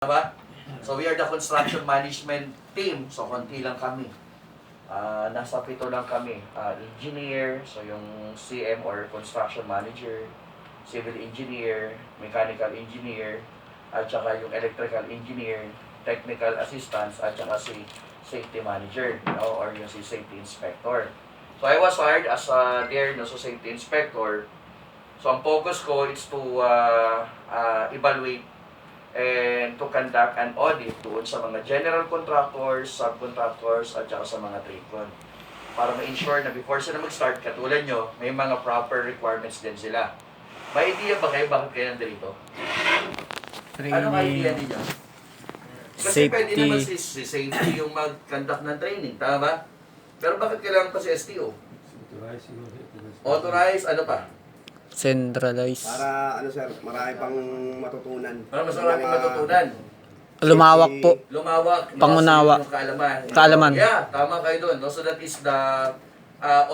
Diba? So we are the construction management team. So konti lang kami. Nasa 7 lang kami. Engineer, so yung CM or construction manager, civil engineer, mechanical engineer, at saka yung electrical engineer, technical assistants, at saka si safety manager, no? Or yung si safety inspector. So I was hired as there no, so safety inspector. So ang focus ko is to evaluate and to conduct an audit doon sa mga general contractors, subcontractors, at saka sa mga trade con. Para ma-ensure na before sila mag-start, katulad nyo, may mga proper requirements din sila. May idea ba kayo bakit kayo nandito? Anong idea ninyo? Kasi pwede naman si safety yung mag-conduct ng training, tama ba? Pero bakit kailangan pa si STO? Authorized, ano pa? Centralized. Para sir, marami pang matutunan. Para mas marami matutunan. Lumawak po. Lumawak. Pangunawa. Yung kaalaman. Kaalaman. Yeah, tama kayo doon. No? So that is the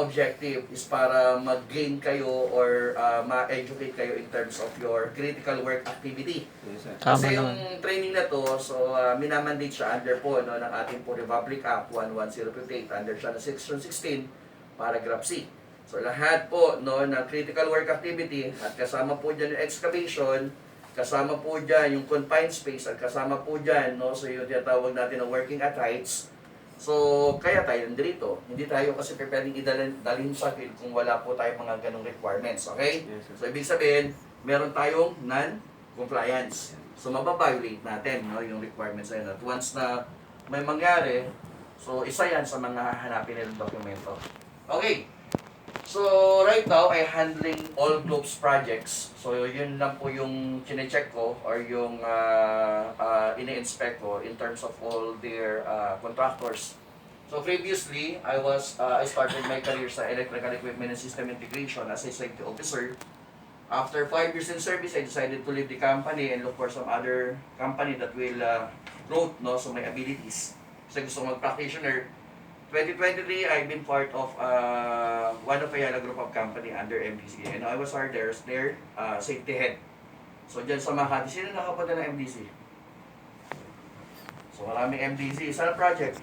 objective is para mag-gain kayo or ma-educate kayo in terms of your critical work activity. Yes, sir. Kasi Tama yung training na to, so minamandate siya under po no, ng ating po Republic Act 11058 under siya na Section 16, paragraph C. So lahat po no, ng critical work activity at kasama po dyan yung excavation, kasama po dyan yung confined space at kasama po dyan no, so yung tinatawag natin ng working at heights. So kaya tayo nandito. Hindi tayo kasi pwedeng idalhin sa field kung wala po tayong mga ganong requirements. Okay? Yes, sir. So ibig sabihin, meron tayong non-compliance. So mababiolate natin no, yung requirements na yun. At once na may mangyari, so isa yan sa mga hahanapin nilang dokumento. Okay. So, right now, I handling all Globes projects. So, yun lang po yung chine-check ko or yung ini-inspect ko in terms of all their contractors. So, previously, I started my career sa electrical equipment and system integration as a safety officer. After 5 years in service, I decided to leave the company and look for some other company that will grow no, so my abilities. Kasi gusto ko mag-practitioner. 2023, I've been part of one of Ayala group of company under MDC. And I was hired there as their safety head. So, dyan sa Makati, sino nakapunta ng MDC? So, maraming MDC. Saan project?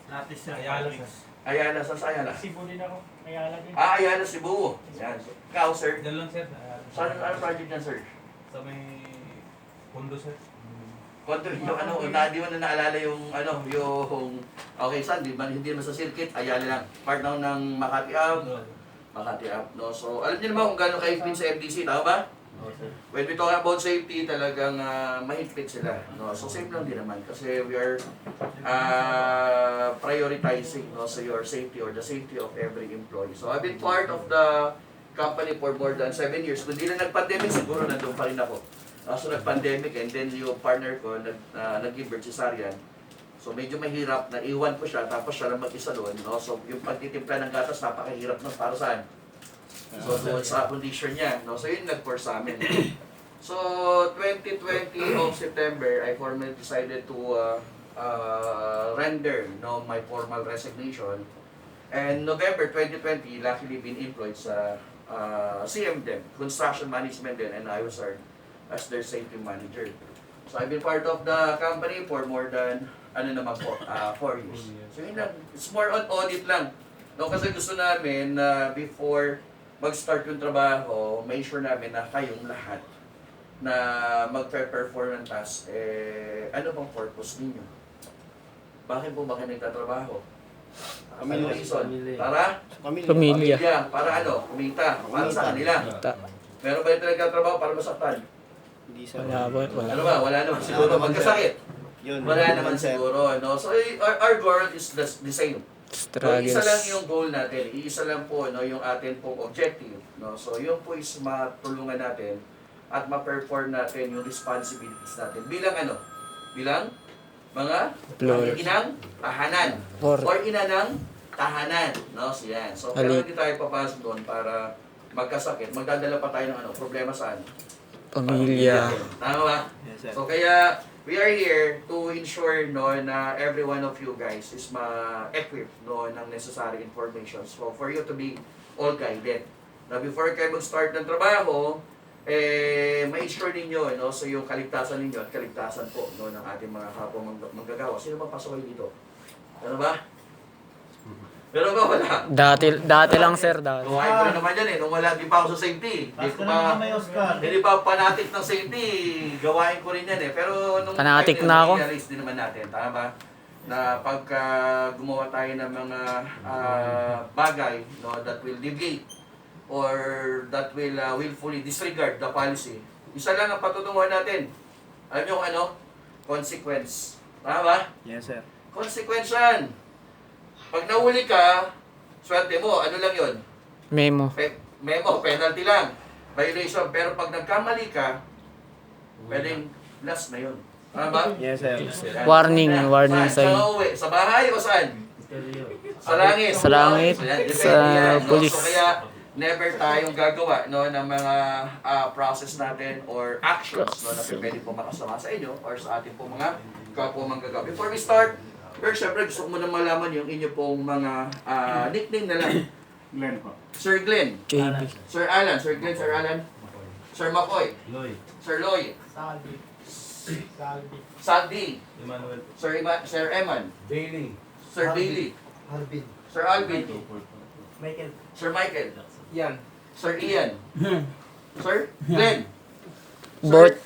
Natin sa Ayala. Ayala, sa Ayala? Cebu din ako. Ayala din. Ayala, Cebu. Yan. So, ikaw, sir? Doon lang, sir. Saan ano project niyan, sir? Sa may pundo, sir. Kontra yung di mo na naalala yung okay, saan? Hindi naman sa circuit, Ayala lang. Part now ng Makati Up. Makati Up, no? So, alam niyo naman kung gaano kahigpit sa MDC, tama ba? When we talk about safety, talagang mahigpit sila. No? So, safe lang din naman kasi we are prioritizing no, so your safety or the safety of every employee. So, I've been part of the company for more than 7 years. Kung di na nag-pandemic, siguro nandun pa rin ako. So, nag-pandemic and then yung partner ko, nag-give birth cesarean. So, medyo mahirap na iwan ko siya, tapos siya lang mag-isa doon. No? So, yung pagtitimpla ng gatas, napakahirap nun para saan? So, doon sa condition niya. No? So, yun nag-force sa amin. So, 2020 of September, I formally decided to render no, my formal resignation. And November 2020, luckily been employed sa CM din, Construction Management din, and I was hired as their safety manager. So I've been part of the company for more than 4 years. So yun lang, it's more on audit lang. No, kasi gusto namin na before mag-start yung trabaho, make sure namin na kayong lahat na mag-perform ng task, ano bang purpose ninyo? Bakit po ba kayo nagtatrabaho? Ano reason? Para? Pamilya. Para ano? Kumita. Para sa kanila. Meron ba yung nagtatrabaho para masaktan? Hindi, sir. Ano ba? Wala naman siguro magkasakit. Yun. Wala naman siguro, no? So our goal is the same. So, isa lang yung goal natin, iisa lang po no, yung atin pong objective, no? So yun po is matulungan natin at ma-perform natin yung responsibilities natin bilang ano? Bilang mga inang tahanan or ina ng tahanan, no? So yan. So kaya hindi tayo papasok doon para magkasakit, magdadala pa tayo ng ano, problema saan? Pamilya. Tama ba? Yes, sir. So kaya we are here to ensure no na every one of you guys is ma-equip no ng necessary information so for you to be all guided. Now before kayo mag-start ng trabaho, ma-ensure ninyo, no? So yung kaligtasan ninyo at kaligtasan po, no, ng ating mga kapwa manggagawa. Sino ba pasaway dito? Ano ba? Pero ba wala? Dati lang, sir. Dati. Gawain ko na naman yan nung wala, di pa ako sa safety. Taas ka na may Oscar. Hindi pa fanatic ng safety, gawain ko rin yan Pero nung Fanatic na ako. realize din naman natin, tama ba? Na pagka gumawa tayo ng mga bagay, no, that will deviate or that will willfully disregard the policy, isa lang ang patutunguhan natin. Alam nyo kung ano? Consequence. Tama ba? Yes, sir. Consequence yan. Pag nahuli ka, swerte mo, ano lang yon? Memo. Memo, penalty lang. Violation. Pero pag nagkamali ka, pwedeng last na yun. Tama ba? Yes, sir. Warning Saan? sign. Sa uwi? Sa bahay o saan? Sa langit. Sa langit, So, yan, depende sa yan, no? pulis. So, kaya never tayong gagawa, no, ng mga process natin or actions, no, na pwede po makasama sa inyo or sa ating po mga kapwa manggagawa. Before we start, first, syempre gusto ko muna malaman yung inyo pong mga nickname na lang. Glenn po. Sir Glenn, JB. Sir Alan, Sir Glenn, Sir Alan, Sir McCoy, Loy. Sir Loy, Salvi. Salvi. Sandy, Emmanuel. Sir Eman, Daily. Sir Bailey, Alvin. Sir Alvin, Michael. Sir Michael, Yan. Sir Ian, Sir Glenn,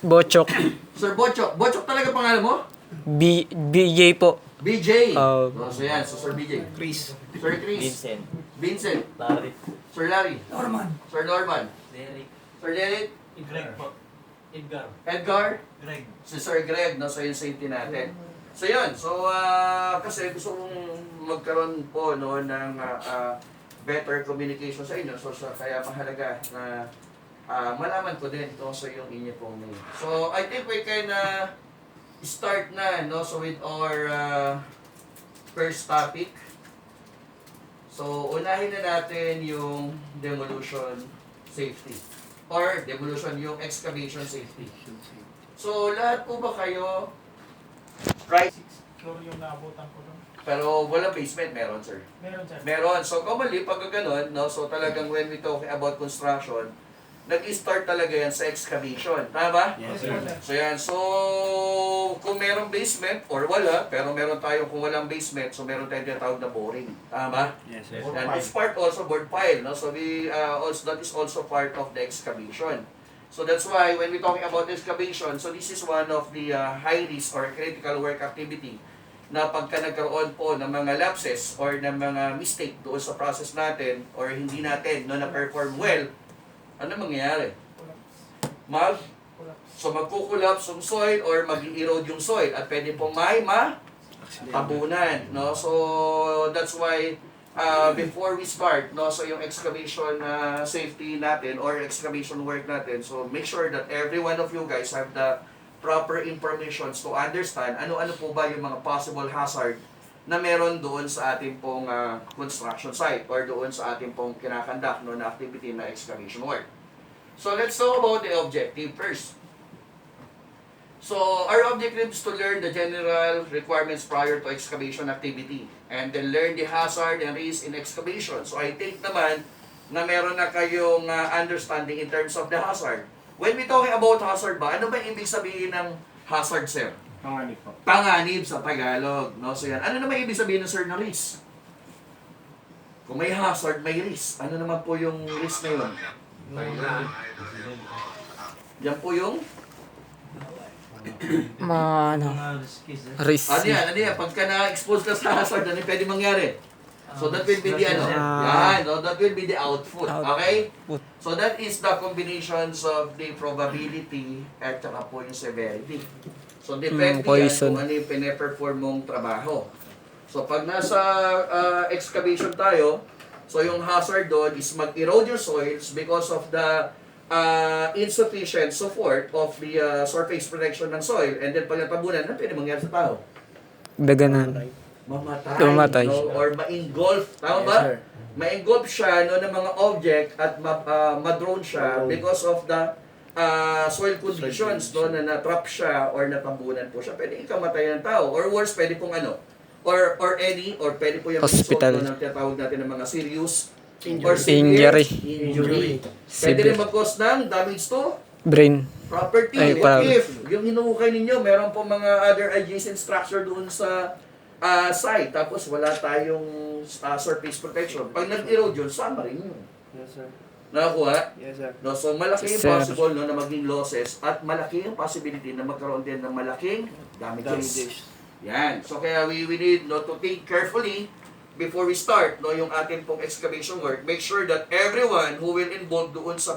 Bochok. Sir Bochok. Bochok talaga pangalan mo? BJ po. BJ. Oh. So yan, so Sir BJ. Chris. Sir Chris. Vincent, Vincent. Larry, Sir Larry. Sir Norman. Derek, Sir Derek. Greg po. Edgar. Edgar. Greg. Si Sir Greg, no? So yung safety natin. So yun, so kasi gusto kong magkaroon po no, ng better communication sa inyo. So kaya mahalaga na malaman ko din ito so yung inyo pong name. So I think we can start na no, so with our first topic. So unahin na natin yung demolition safety or demolition yung excavation safety. So lahat po ba kayo right? 6 floor yung naabutan ko doon. Pero wala basement, meron sir. Meron sir. Meron. So commonly pag gano'n, no, so talagang when we talk about construction, nag-start talaga yan sa excavation. Tama ba? Yes, sir. So yan. So kung merong basement or wala, pero meron tayo kung walang basement, so meron tayong tinatawag na boring. Tama ba? Yes, sir. Board And pile. it's part also board pile, no? So we also that is also part of the excavation. So that's why when we talking about excavation, so this is one of the high risk or critical work activity na pagka nagkaroon po ng mga lapses or ng mga mistake doon sa process natin or hindi natin no na-perform well, ano mangyayari? So magkukulapse yung soil or mag-erode yung soil at pwede pong may tabunan, no? So that's why before we start, no, so yung excavation safety natin or excavation work natin, so make sure that every one of you guys have the proper information to understand ano-ano po ba yung mga possible hazard na meron doon sa ating pong construction site or doon sa ating pong kinakandak no, na activity na excavation work. So let's talk about the objective first. So our objective is to learn the general requirements prior to excavation activity and then learn the hazard and risk in excavation. So I think naman na meron na kayong understanding in terms of the hazard. When we talking about hazard ba, ano ba ibig sabihin ng hazard, sir? Panganib po. Panganib sa Tagalog, no? So yan. Ano naman ibig sabihin ng sir na risk? Kung may hazard, may risk. Ano naman po yung risk na yun? Yan po yung Risk. ano yan? Pagka na-expose ka sa hazard, ano yung pwede mangyari? So that will be the yan, no? That will be the output, okay? So that is the combinations of the probability at saka po yung severity. So depende yan poison. kung ano yung pine-perform mong trabaho. So pag nasa excavation tayo, so yung hazard doon is mag-erode your soils because of the insufficient support of the surface protection ng soil, and then pag natabunan, ano pwede mangyari sa tao? Daganan. Mamatay. No? Or ma-engulf. Tama ba? sir. Ma-engulf siya no, ng mga object at ma-drone siya because of the soil conditions no, na na-trap siya or natabunan po siya. Pwede ikamatay ng tao. Or worse, pwede pong ano, or pwede po yung Hospital. result no, ng tinatawag natin ng mga serious Injury. or severe Injury. injury. Pwede Severe. rin mag-cause ng damage to Brain. Property, Ay, what parang- if yung hinuhukay ninyo, meron po mga other adjacent structure doon sa site, tapos wala tayong surface protection. Pag nag-erode yun, sama rin yun. Yes, sir. Nakakuha? Yes, sir. No, so malaki yung Sir. possible no, na maging losses at malaki yung possibility na magkaroon din ng malaking damages. Yan. So kaya we need no, to think carefully before we start no, yung atin pong excavation work. Make sure that everyone who will involve doon sa